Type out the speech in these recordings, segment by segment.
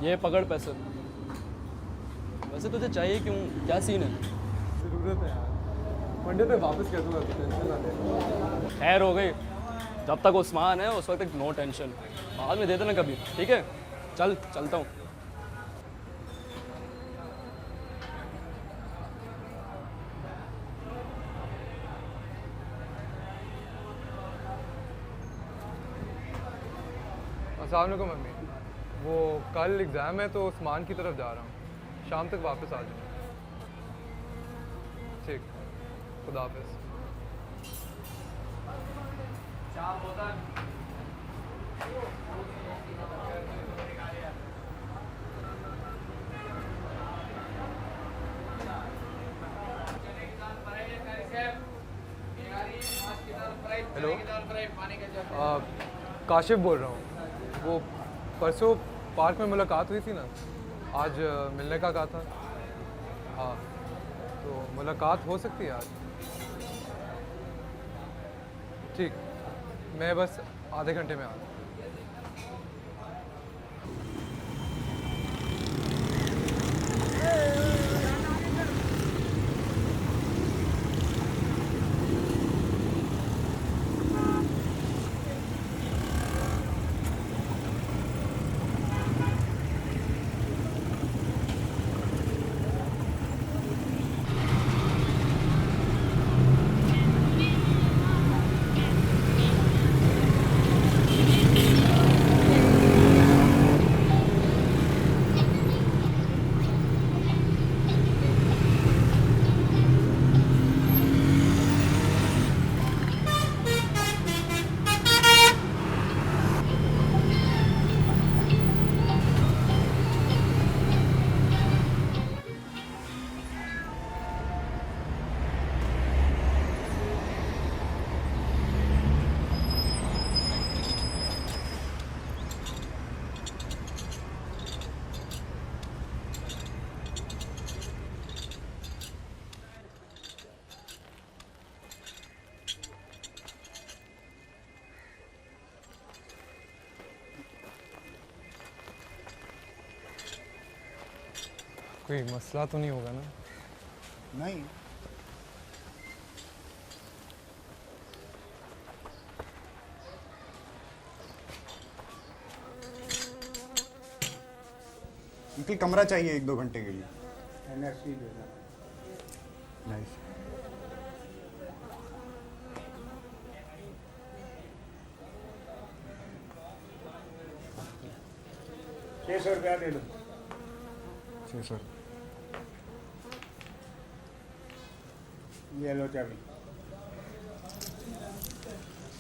ये पकड़ पैसे। वैसे तुझे चाहिए क्यों, क्या सीन है? ज़रूरत है यार, मंडे पे वापस कर दूंगा, तो टेंशन ना ले। खैर हो गई, जब तक उस्मान है उस वक्त तक नो टेंशन, बाद में दे देना कभी, ठीक है? चल चलता हूँ। अस्सलाम वालेकुम मम्मी। वो कल एग्ज़ाम है तो उस्मान की तरफ जा रहा हूँ, शाम तक वापस आ जाऊँगा। ठीक, खुदा हाफिज़। हेलो, काशिफ बोल रहा हूँ। वो परसों पार्क में मुलाकात हुई थी ना, आज मिलने का कहा था। हाँ, तो मुलाकात हो सकती है आज? ठीक, मैं बस आधे घंटे में आ रहा हूँ। कोई मसला तो नहीं होगा ना? नहीं, अंकल कमरा चाहिए 1-2 घंटे के लिए। एनएससी देना। नाइस। ₹600 दे दो। जी सर। ये लो चाबी।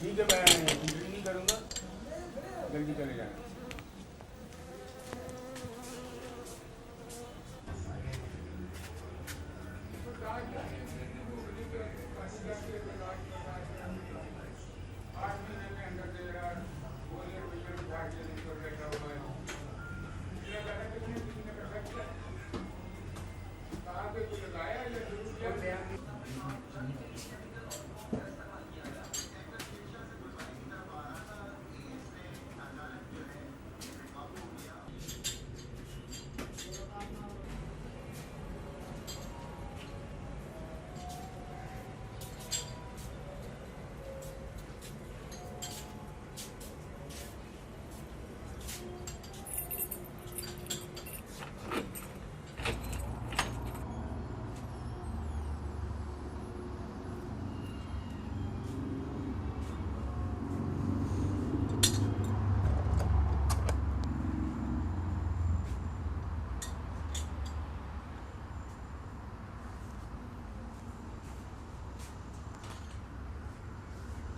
ठीक है, मैं एंट्री नहीं करूँगा, जल्दी चले जाना।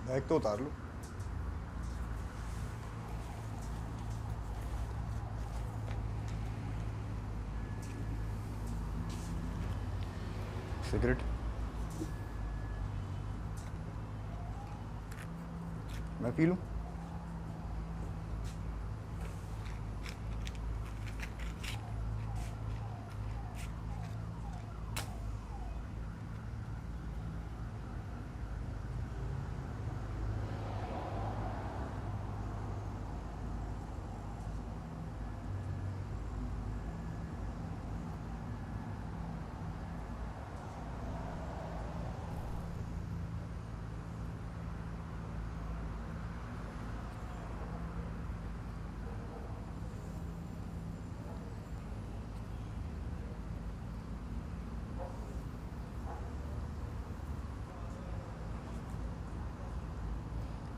बैग तो उतार लो। सिगरेट? मैं पी लूं?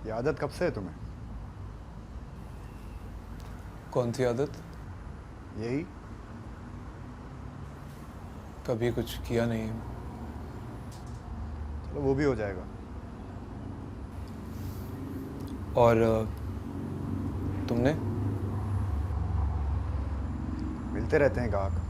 ये आदत कब से है तुम्हें? कौन सी आदत? यही? कभी कुछ किया नहीं है। चलो वो भी हो जाएगा। और तुमने? मिलते रहते हैं गाहक।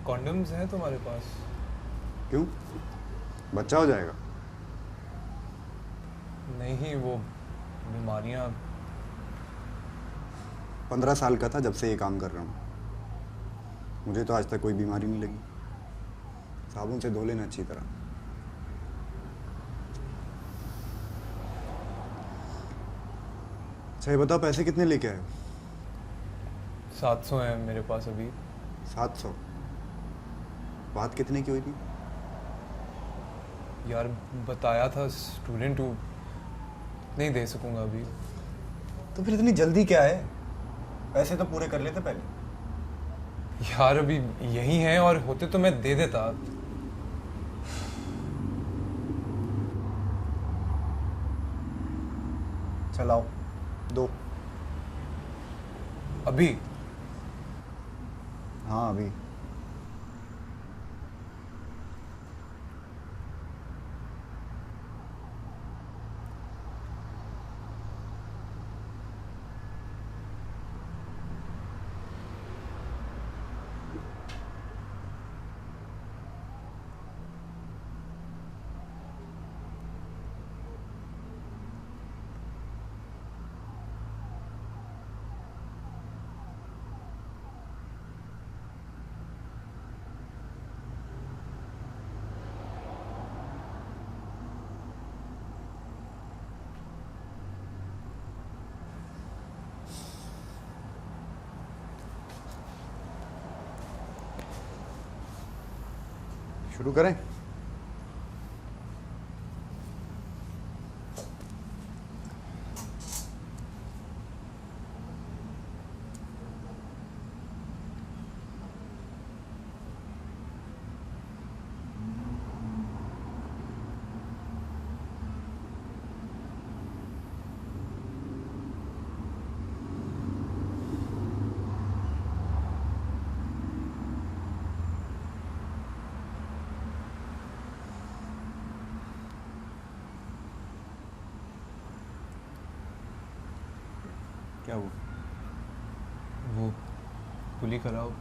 कॉन्डम्स हैं तुम्हारे पास? क्यों? बच्चा हो जाएगा? नहीं, वो बीमारियां। 15 साल का था जब से ये काम कर रहा हूँ। मुझे तो आज तक कोई बीमारी नहीं लगी। साबुन से धो लेना अच्छी तरह। अच्छा ये बताओ, पैसे कितने लेके आए हो? 700 है मेरे पास अभी। 700? बात कितने की हुई थी? यार बताया था, स्टूडेंट हूँ, नहीं दे सकूंगा अभी। तो फिर इतनी जल्दी क्या है? पैसे तो पूरे कर लेते पहले। यार अभी यही है, और होते तो मैं दे देता। चलाओ दो। अभी? हाँ अभी। शुरू करें? क्या हुआ? वो पुली कराओ।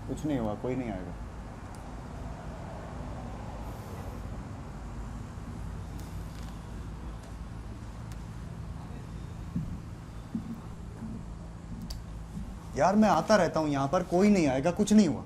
कुछ नहीं हुआ, कोई नहीं आएगा। यार मैं आता रहता हूँ यहाँ पर, कोई नहीं आएगा, कुछ नहीं हुआ।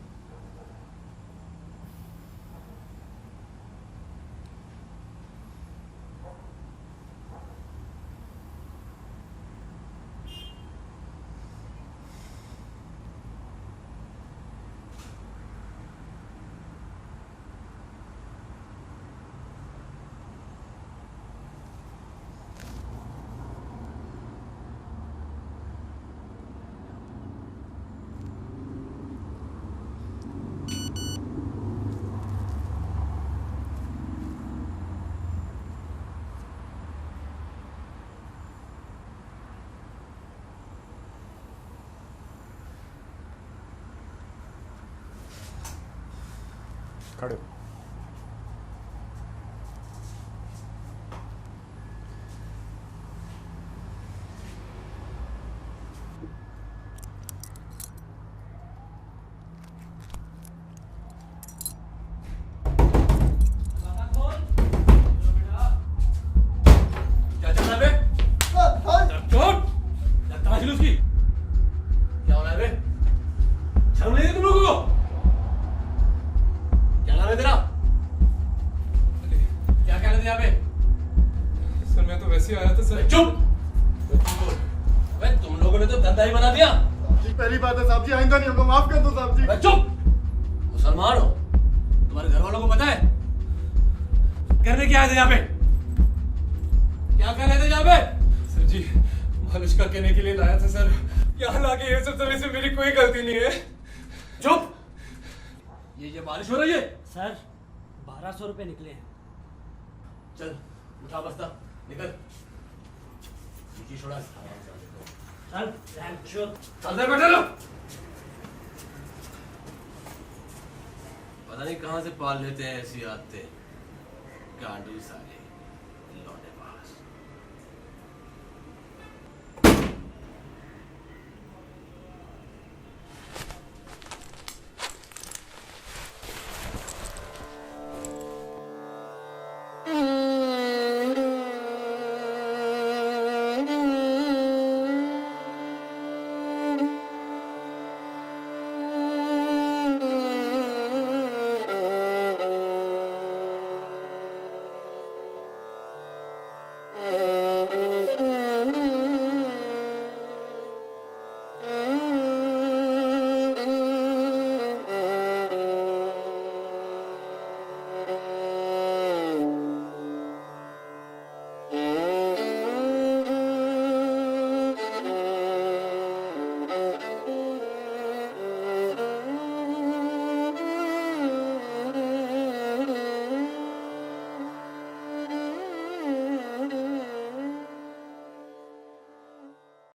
खड़े हो। धंधा ही बना दिया। जी पहली बात है साहब जी, आइंदा नहीं, हमको माफ कर दो साहब जी। अबे चुप, मुसलमान हो, तुम्हारे घर वालों को पता है करने क्या आए थे यहाँ पे? क्या कर रहे थे यहाँ पे? सर जी मालिश का कहने के लिए लाया था सर, यहाँ लाके ये सब समय से मेरी कोई गलती नहीं है। चुप, ये बारिश हो रही है। सर 1200 रुपये निकले हैं। चल उठा बस्ता, निकल। नीचे छोड़ा। चल चल दे बैठे लो। पता नहीं कहाँ से पाल लेते हैं ऐसी आदतें, गांडू साले।